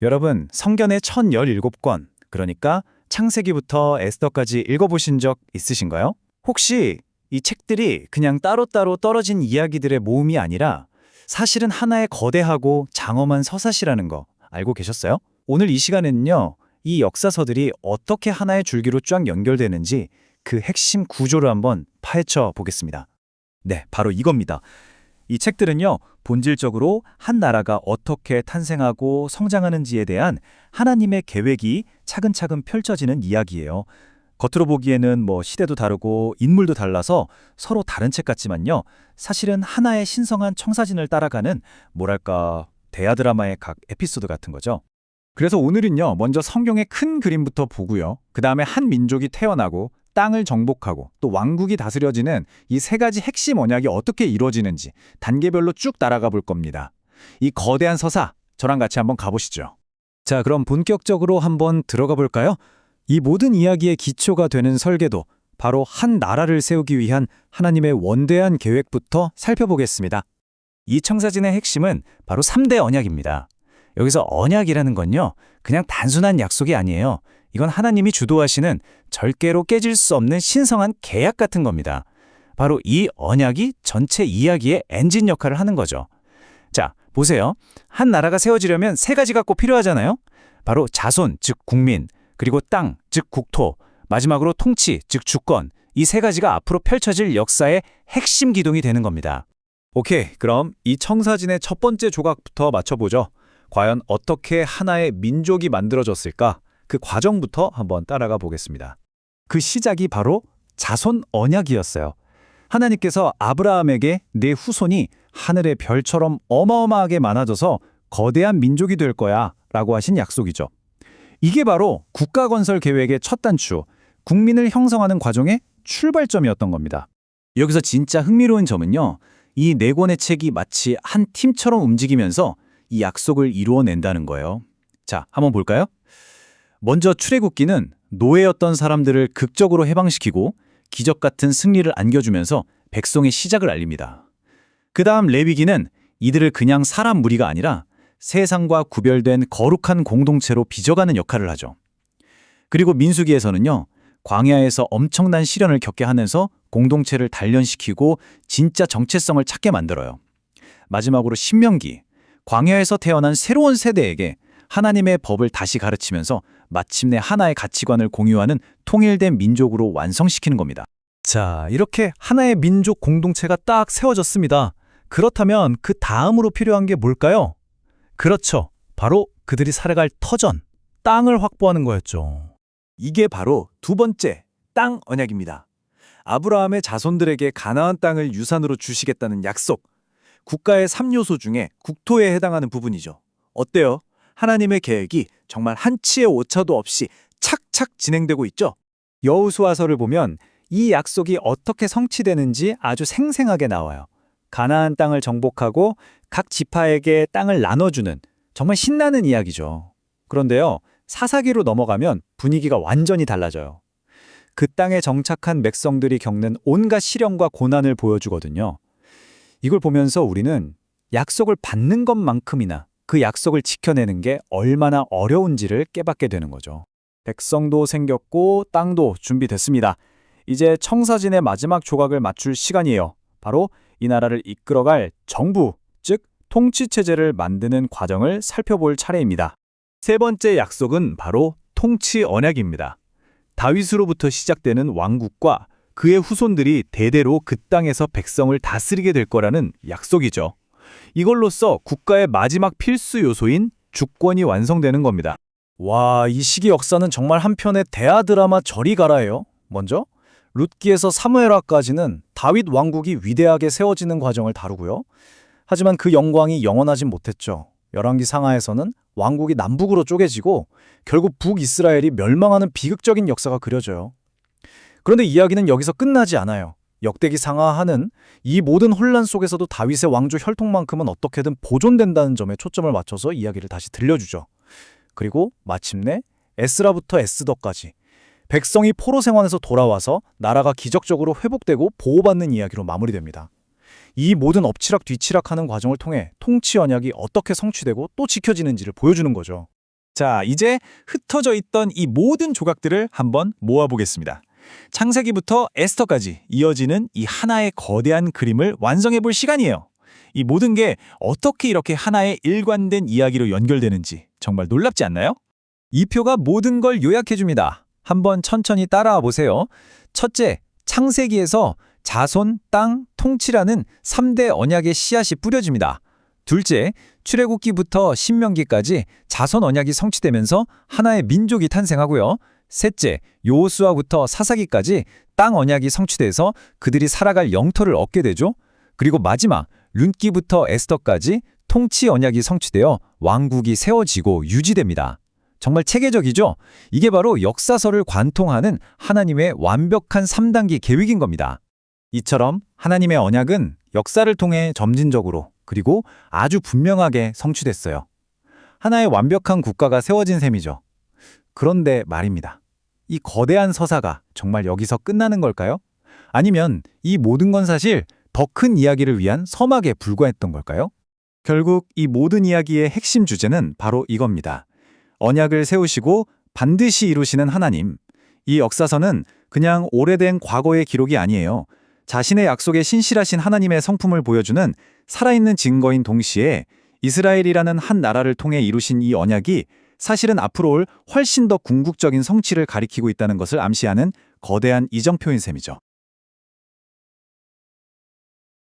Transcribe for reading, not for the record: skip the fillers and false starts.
여러분, 성경의 1017권, 그러니까 창세기부터 에스더까지 읽어보신 적 있으신가요? 혹시 이 책들이 그냥 따로따로 떨어진 이야기들의 모음이 아니라 사실은 하나의 거대하고 장엄한 서사시라는 거 알고 계셨어요? 오늘 이 시간에는요, 이 역사서들이 어떻게 하나의 줄기로 쫙 연결되는지 그 핵심 구조를 한번 파헤쳐 보겠습니다. 네, 바로 이겁니다. 이 책들은요, 본질적으로 한 나라가 어떻게 탄생하고 성장하는지에 대한 하나님의 계획이 차근차근 펼쳐지는 이야기예요. 겉으로 보기에는 시대도 다르고 인물도 달라서 서로 다른 책 같지만요, 사실은 하나의 신성한 청사진을 따라가는 뭐랄까 대하 드라마의 각 에피소드 같은 거죠. 그래서 오늘은요, 먼저 성경의 큰 그림부터 보고요, 그 다음에 한 민족이 태어나고 땅을 정복하고 또 왕국이 다스려지는 이 세 가지 핵심 언약이 어떻게 이루어지는지 단계별로 쭉 따라가 볼 겁니다. 이 거대한 서사, 저랑 같이 한번 가보시죠. 자, 그럼 본격적으로 한번 들어가 볼까요? 이 모든 이야기의 기초가 되는 설계도, 바로 한 나라를 세우기 위한 하나님의 원대한 계획부터 살펴보겠습니다. 이 청사진의 핵심은 바로 3대 언약입니다. 여기서 언약이라는 건요, 그냥 단순한 약속이 아니에요. 이건 하나님이 주도하시는 절대로 깨질 수 없는 신성한 계약 같은 겁니다. 바로 이 언약이 전체 이야기의 엔진 역할을 하는 거죠. 자, 보세요. 한 나라가 세워지려면 세 가지가 꼭 필요하잖아요. 바로 자손, 즉 국민, 그리고 땅, 즉 국토, 마지막으로 통치, 즉 주권. 이 세 가지가 앞으로 펼쳐질 역사의 핵심 기둥이 되는 겁니다. 오케이, 그럼 이 청사진의 첫 번째 조각부터 맞춰보죠. 과연 어떻게 하나의 민족이 만들어졌을까? 그 과정부터 한번 따라가 보겠습니다. 그 시작이 바로 자손 언약이었어요. 하나님께서 아브라함에게 내 후손이 하늘의 별처럼 어마어마하게 많아져서 거대한 민족이 될 거야 라고 하신 약속이죠. 이게 바로 국가 건설 계획의 첫 단추, 국민을 형성하는 과정의 출발점이었던 겁니다. 여기서 진짜 흥미로운 점은요, 이 네 권의 책이 마치 한 팀처럼 움직이면서 이 약속을 이루어낸다는 거예요. 자, 한번 볼까요? 먼저 출애굽기는 노예였던 사람들을 극적으로 해방시키고 기적 같은 승리를 안겨주면서 백성의 시작을 알립니다. 그 다음 레위기는 이들을 그냥 사람 무리가 아니라 세상과 구별된 거룩한 공동체로 빚어가는 역할을 하죠. 그리고 민수기에서는요, 광야에서 엄청난 시련을 겪게 하면서 공동체를 단련시키고 진짜 정체성을 찾게 만들어요. 마지막으로 신명기, 광야에서 태어난 새로운 세대에게 하나님의 법을 다시 가르치면서 마침내 하나의 가치관을 공유하는 통일된 민족으로 완성시키는 겁니다. 자, 이렇게 하나의 민족 공동체가 딱 세워졌습니다. 그렇다면 그 다음으로 필요한 게 뭘까요? 그렇죠. 바로 그들이 살아갈 터전, 땅을 확보하는 거였죠. 이게 바로 두 번째, 땅 언약입니다. 아브라함의 자손들에게 가나안 땅을 유산으로 주시겠다는 약속. 국가의 3요소 중에 국토에 해당하는 부분이죠. 어때요? 하나님의 계획이 정말 한치의 오차도 없이 착착 진행되고 있죠. 여호수아서를 보면 이 약속이 어떻게 성취되는지 아주 생생하게 나와요. 가나안 땅을 정복하고 각 지파에게 땅을 나눠주는 정말 신나는 이야기죠. 그런데요, 사사기로 넘어가면 분위기가 완전히 달라져요. 그 땅에 정착한 백성들이 겪는 온갖 시련과 고난을 보여주거든요. 이걸 보면서 우리는 약속을 받는 것만큼이나 그 약속을 지켜내는 게 얼마나 어려운지를 깨닫게 되는 거죠. 백성도 생겼고 땅도 준비됐습니다. 이제 청사진의 마지막 조각을 맞출 시간이에요. 바로 이 나라를 이끌어갈 정부, 즉 통치체제를 만드는 과정을 살펴볼 차례입니다. 세 번째 약속은 바로 통치 언약입니다. 다윗으로부터 시작되는 왕국과 그의 후손들이 대대로 그 땅에서 백성을 다스리게 될 거라는 약속이죠. 이걸로써 국가의 마지막 필수 요소인 주권이 완성되는 겁니다. 와, 이 시기 역사는 정말 한편의 대하 드라마 저리 가라예요. 먼저 룻기에서 사무엘하까지는 다윗 왕국이 위대하게 세워지는 과정을 다루고요. 하지만 그 영광이 영원하진 못했죠. 열왕기 상하에서는 왕국이 남북으로 쪼개지고 결국 북이스라엘이 멸망하는 비극적인 역사가 그려져요. 그런데 이야기는 여기서 끝나지 않아요. 역대기 상하하는 이 모든 혼란 속에서도 다윗의 왕조 혈통만큼은 어떻게든 보존된다는 점에 초점을 맞춰서 이야기를 다시 들려주죠. 그리고 마침내 에스라부터 에스더까지 백성이 포로 생활에서 돌아와서 나라가 기적적으로 회복되고 보호받는 이야기로 마무리됩니다. 이 모든 엎치락 뒤치락하는 과정을 통해 통치 언약이 어떻게 성취되고 또 지켜지는지를 보여주는 거죠. 자, 이제 흩어져 있던 이 모든 조각들을 한번 모아보겠습니다. 창세기부터 에스더까지 이어지는 이 하나의 거대한 그림을 완성해 볼 시간이에요. 이 모든 게 어떻게 이렇게 하나의 일관된 이야기로 연결되는지 정말 놀랍지 않나요? 이 표가 모든 걸 요약해 줍니다. 한번 천천히 따라와 보세요. 첫째, 창세기에서 자손, 땅, 통치라는 3대 언약의 씨앗이 뿌려집니다. 둘째, 출애굽기부터 신명기까지 자손 언약이 성취되면서 하나의 민족이 탄생하고요. 셋째, 여호수아부터 사사기까지 땅 언약이 성취돼서 그들이 살아갈 영토를 얻게 되죠. 그리고 마지막, 륜기부터 에스더까지 통치 언약이 성취되어 왕국이 세워지고 유지됩니다. 정말 체계적이죠? 이게 바로 역사서를 관통하는 하나님의 완벽한 3단계 계획인 겁니다. 이처럼 하나님의 언약은 역사를 통해 점진적으로 그리고 아주 분명하게 성취됐어요. 하나의 완벽한 국가가 세워진 셈이죠. 그런데 말입니다. 이 거대한 서사가 정말 여기서 끝나는 걸까요? 아니면 이 모든 건 사실 더 큰 이야기를 위한 서막에 불과했던 걸까요? 결국 이 모든 이야기의 핵심 주제는 바로 이겁니다. 언약을 세우시고 반드시 이루시는 하나님. 이 역사서는 그냥 오래된 과거의 기록이 아니에요. 자신의 약속에 신실하신 하나님의 성품을 보여주는 살아있는 증거인 동시에 이스라엘이라는 한 나라를 통해 이루신 이 언약이 사실은 앞으로 올 훨씬 더 궁극적인 성취를 가리키고 있다는 것을 암시하는 거대한 이정표인 셈이죠.